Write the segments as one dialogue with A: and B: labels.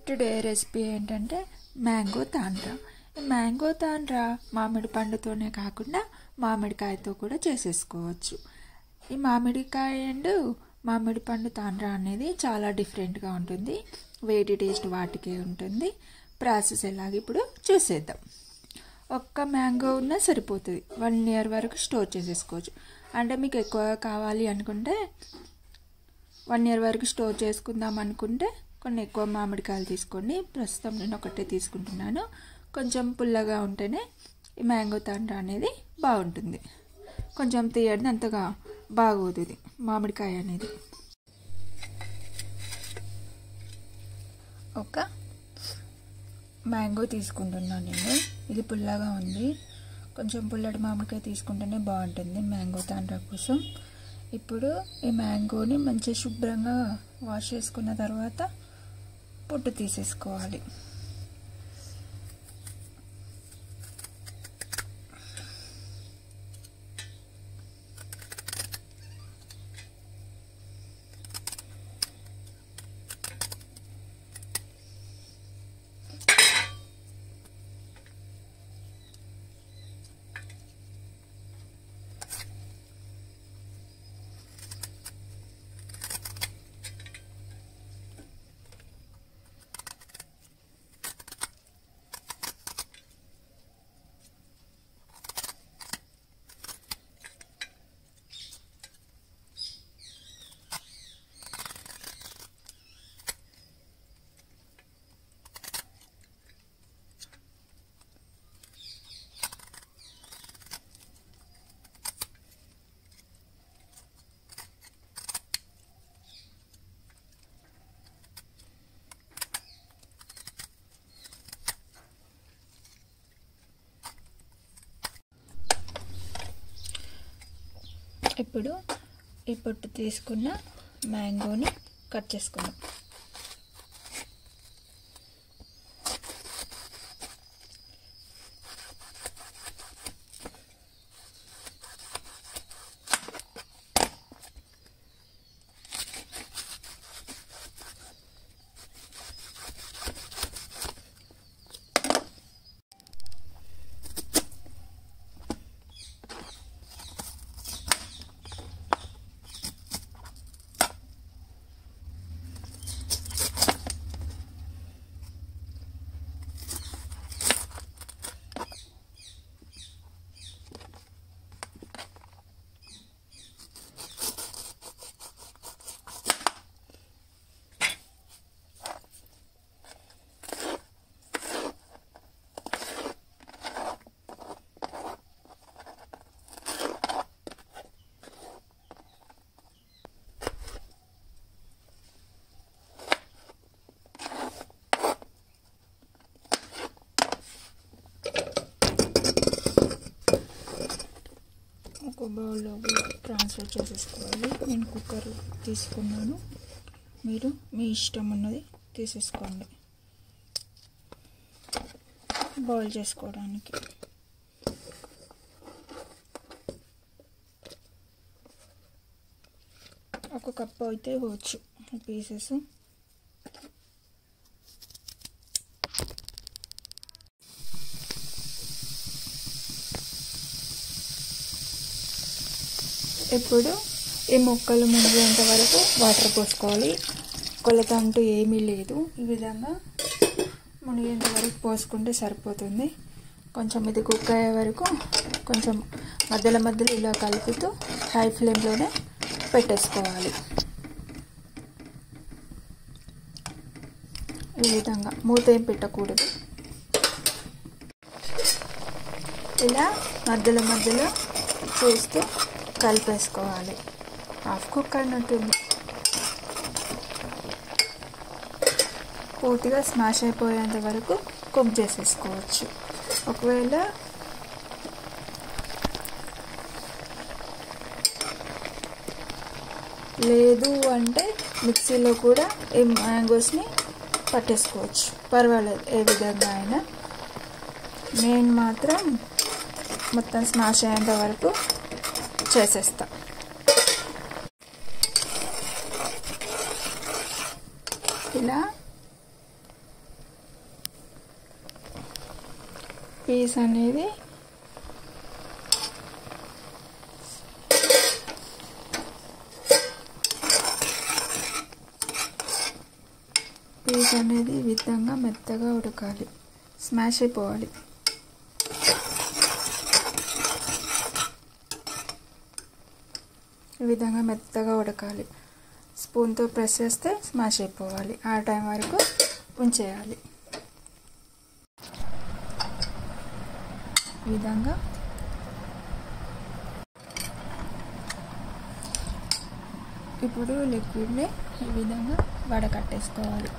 A: Today recipe ఏంటంటే mango Tandra. ఈ mango Tandra మామిడి పండుతోనే కాకుండా మామిడికాయతో కూడా చేసేసుకోవచ్చు. ఈ మామిడికాయ అండ్ మామిడి పండు తాండ్రా అనేది చాలా డిఫరెంట్గా ఉంటుంది. వేటి టేస్ట్ వాటికే ఉంటుంది. ప్రాసెస్ ఎలాగ ఇప్పుడు చూసేద్దాం. ఒక్క మ్యాంగో ఉన్నా సరిపోతుంది. 1 year వరకు స్టోర్ చేసేసుకోవచ్చు. అంటే మీకు ఎక్కువ కావాలి అనుకుంటే 1 year వరకు స్టోర్ చేసుకుందాం అనుకుంటే కొన్ని ఎక్కువ మామిడికాయలు తీసుకోండి. ప్రస్తుతం నేను ఒకటే తీసుకుంటున్నాను. కొంచెం పుల్లగా ఉంటేనే ఈ మ్యాంగో తాండ్రా అనేది బాగుంటుంది. కొంచెం తీయడం అంతగా బాగోదు మామిడికాయ అనేది. ఒక మ్యాంగో తీసుకుంటున్నాను నేను. ఇది పుల్లగా ఉంది. కొంచెం పుల్లటి మామిడికాయ తీసుకుంటేనే బాగుంటుంది మ్యాంగో తాండ్రా కోసం. ఇప్పుడు ఈ మ్యాంగోని మంచిగా శుభ్రంగా వాష్ చేసుకున్న తర్వాత పొట్టు తీసేసుకోవాలి. ఇప్పుడు ఈ పొట్టు తీసుకున్న మ్యాంగోని కట్ చేసుకుందాం. ఒక బౌల్లోకి ట్రాన్స్ఫర్ చేసేసుకోవాలి. నేను కుక్కర్ తీసుకున్నాను. మీరు మీ ఇష్టం ఉన్నది తీసేసుకోండి బాయిల్ చేసుకోవడానికి. ఒక కప్పు అయితే ఇవ్వచ్చు పీసెస్. ఇప్పుడు ఈ ముక్కలు మునిగేంత వరకు వాటర్ పోసుకోవాలి. కొలత అంటూ ఏమీ లేదు. ఈ విధంగా మునిగేంత వరకు పోసుకుంటే సరిపోతుంది. కొంచెం ఇది కుక్ అయ్యే వరకు కొంచెం మధ్యలో మధ్యలో ఇలా కలుపుతూ హై ఫ్లేమ్లోనే పెట్టేసుకోవాలి. ఈ విధంగా మూత ఏం పెట్టకూడదు. ఇలా మధ్యలో మధ్యలో చూస్తూ కలిపేసుకోవాలి. హాఫ్ కుక్ అయినట్టుంది. పూర్తిగా స్మాష్ అయిపోయేంత వరకు కుక్ చేసేసుకోవచ్చు. ఒకవేళ లేదు అంటే మిక్సీలో కూడా ఈ మ్యాంగోస్ని పట్టేసుకోవచ్చు. పర్వాలేదు ఏ విధంగా అయినా. నేను మాత్రం మొత్తం స్మాష్ అయ్యేంత వరకు చేసేస్తా. ఇలా పీస్ అనేది ఈ విధంగా మెత్తగా ఉడకాలి, స్మాష్ అయిపోవాలి. ఈ విధంగా మెత్తగా ఉడకాలి. స్పూన్తో ప్రెస్ చేస్తే స్మాష్ అయిపోవాలి. ఆ టైం వరకు ఉంచేయాలి. ఈ విధంగా ఇప్పుడు లిక్విడ్ని ఈ విధంగా వడకట్టేసుకోవాలి.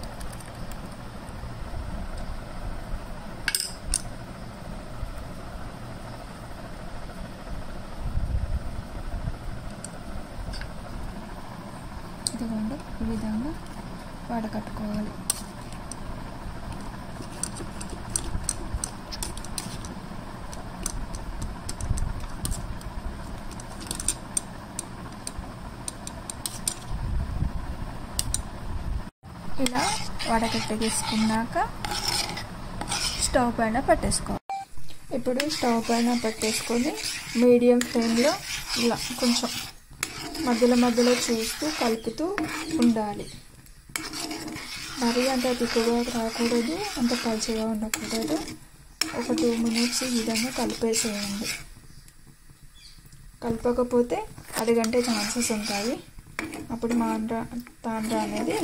A: ఇదిగోండి, ఈ విధంగా వడకట్టుకోవాలి. ఇలా వడకట్టేసుకున్నాక స్టవ్ పైన పెట్టేసుకోవాలి. ఇప్పుడు స్టవ్ పైన పెట్టేసుకొని మీడియం ఫ్లేమ్లో ఇలా కొంచెం మధ్యలో చూస్తూ కలుపుతూ ఉండాలి. మరీ అంత తిక్కుగా రాకూడదు, అంత పలుచగా ఉండకూడదు. ఒక 2 minutes ఈ విధంగా కలిపేసేయండి. కలపకపోతే అడుగంటే ఛాన్సెస్ ఉంటాయి. అప్పుడు తాండ్రా అనేది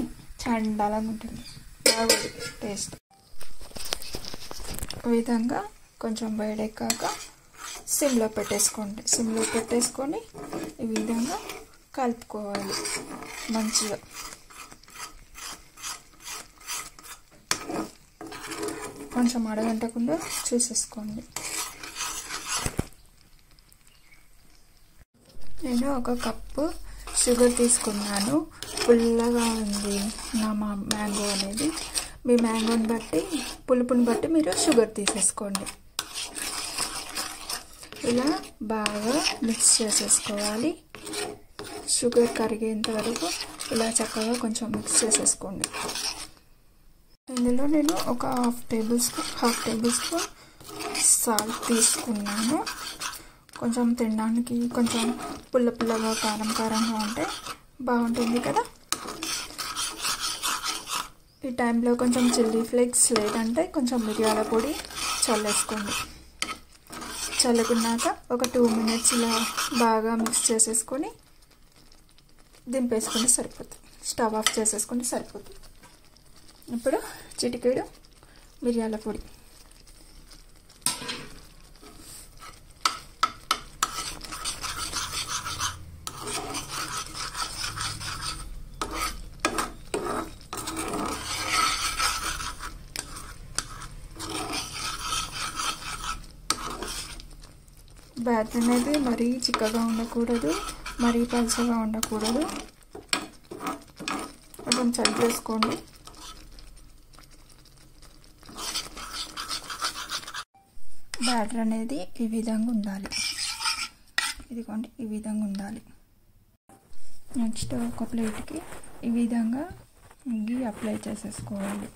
A: చండాలంగా ఉంటుంది, బాగోదు టేస్ట్. ఈ విధంగా కొంచెం వేడెక్కాక సిమ్లో పెట్టేసుకొని ఈ విధంగా కలుపుకోవాలి మంచిగా. కొంచెం అడగంటకుండా చూసేసుకోండి. నేను 1 కప్పు షుగర్ తీసుకున్నాను. పుల్లగా ఉంది నా మ్యాంగో అనేది. మీ మ్యాంగోని బట్టి, పులుపుని బట్టి మీరు షుగర్ తీసేసుకోండి. ఇలా బాగా మిక్స్ చేసేసుకోవాలి. షుగర్ కరిగేంత వరకు ఇలా చక్కగా కొంచెం మిక్స్ చేసేసుకోండి. ఇందులో నేను ఒక హాఫ్ టేబుల్ స్పూన్ సాల్ట్ తీసుకున్నాను. కొంచెం తినడానికి కొంచెం పుల్లగా కారంగా ఉంటే బాగుంటుంది కదా. ఈ టైంలో కొంచెం చిల్లీ ఫ్లేక్స్ లేదంటే కొంచెం మిరియాల పొడి చల్లేసుకోండి. చల్లుకున్నాక ఒక 2 minutes ఇలా బాగా మిక్స్ చేసేసుకొని దింపేసుకొని సరిపోతుంది. స్టవ్ ఆఫ్ చేసేసుకొని సరిపోతుంది. ఇప్పుడు చిటికెడు మిరియాల పొడి, బ్యాటర్ అనేది మరీ చిక్కగా ఉండకూడదు, మరీ పలుచగా ఉండకూడదు. కొంచెం చెక్ చేసుకోండి. బ్యాటర్ అనేది ఈ విధంగా ఉండాలి. ఇదిగోండి, ఈ విధంగా ఉండాలి. నెక్స్ట్ ఒక ప్లేట్కి ఈ విధంగా గీ అప్లై చేసేసుకోవాలి.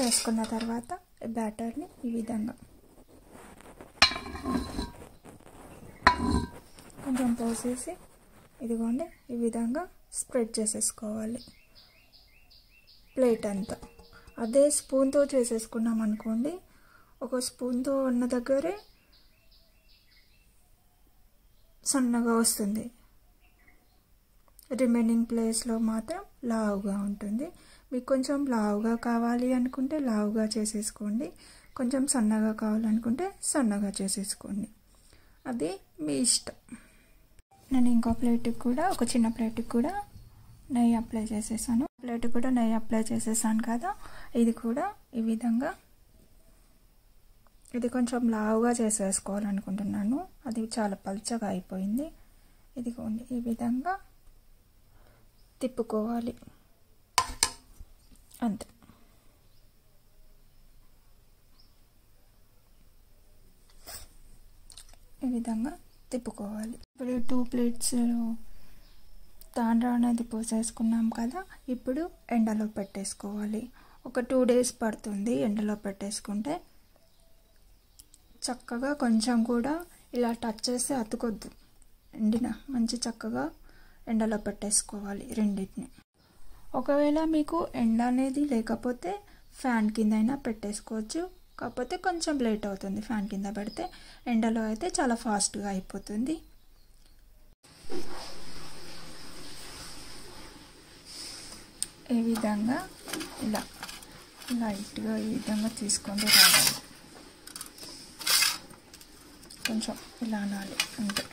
A: చేసుకున్న తర్వాత బ్యాటర్ని ఈ విధంగా కొంచెం పోసేసి ఇదిగోండి ఈ విధంగా స్ప్రెడ్ చేసేసుకోవాలి ప్లేట్ అంతా. అదే స్పూన్తో చేసేసుకున్నాం అనుకోండి, ఒక స్పూన్తో ఉన్న దగ్గరే సన్నగా వస్తుంది, రిమైనింగ్ ప్లేస్లో మాత్రం లావుగా ఉంటుంది. మీకు కొంచెం లావుగా కావాలి అనుకుంటే లావుగా చేసేసుకోండి, కొంచెం సన్నగా కావాలనుకుంటే సన్నగా చేసేసుకోండి, అది మీ ఇష్టం. నేను ఇంకో ప్లేట్కి కూడా, ఒక చిన్న ప్లేట్కి కూడా నెయ్యి అప్లై చేసేసాను. ప్లేట్ కూడా నెయ్యి అప్లై చేసేసాను కదా. ఇది కూడా ఈ విధంగా, ఇది కొంచెం లావుగా చేసేసుకోవాలనుకుంటున్నాను, అది చాలా పల్చగా అయిపోయింది. ఇదిగోండి ఈ విధంగా తిప్పుకోవాలి అంతే. ఈ విధంగా తిప్పుకోవాలి. ఇప్పుడు 2 plates తాండ్రా అనేది పోసేసుకున్నాం కదా, ఇప్పుడు ఎండలో పెట్టేసుకోవాలి. ఒక 2 days పడుతుంది ఎండలో పెట్టేసుకుంటే. చక్కగా కొంచెం కూడా ఇలా టచ్ చేస్తే అతుకొద్దు, ఎండిన మంచి చక్కగా ఎండలో పెట్టేసుకోవాలి రెండింటిని. ఒకవేళ మీకు ఎండ అనేది లేకపోతే ఫ్యాన్ కింద అయినా పెట్టేసుకోవచ్చు, కాకపోతే కొంచెం లేట్ అవుతుంది ఫ్యాన్ కింద పెడితే. ఎండలో అయితే చాలా ఫాస్ట్గా అయిపోతుంది. ఈ విధంగా ఇలా లైట్గా ఈ విధంగా తీసుకొని రావాలి. కొంచెం ఇలా అనాలి అంతే.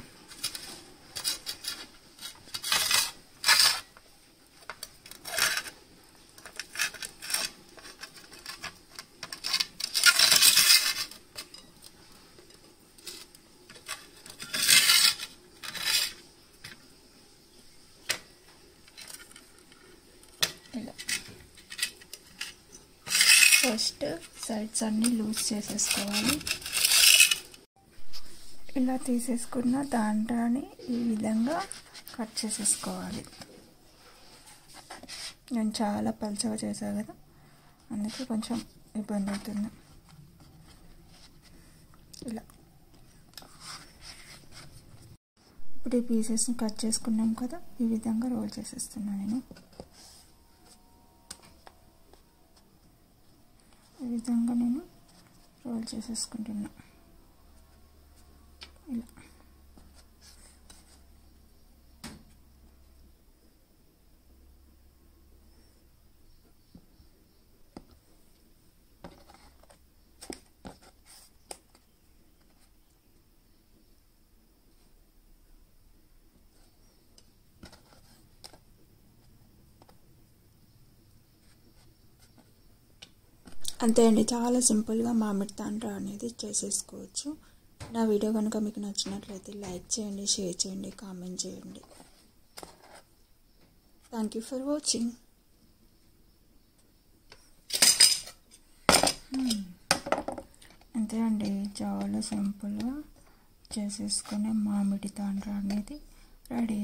A: ఫస్ట్ సైడ్స్ అన్నీ లూజ్ చేసేసుకోవాలి. ఇలా తీసేసుకున్న దాంట్లోని ఈ విధంగా కట్ చేసేసుకోవాలి. నేను చాలా పలుచగా చేశాను కదా, అందుకే కొంచెం ఇబ్బంది అవుతుంది. ఇలా ఇప్పుడు ఈ పీసెస్ని కట్ చేసుకున్నాం కదా, ఈ విధంగా రోల్ చేసేస్తున్నాను నేను. ఈ విధంగా నేను రోల్ చేసేసుకుంటున్నా ఇలా. అంతే అండి, చాలా సింపుల్గా మామిడి తాండ్రా అనేది చేసేసుకోవచ్చు. నా వీడియో కనుక మీకు నచ్చినట్లయితే లైక్ చేయండి, షేర్ చేయండి, కామెంట్ చేయండి. Thank you for watching. అంతే అండి, చాలా సింపుల్గా చేసేసుకునే మామిడి తాండ్రా అనేది రెడీ.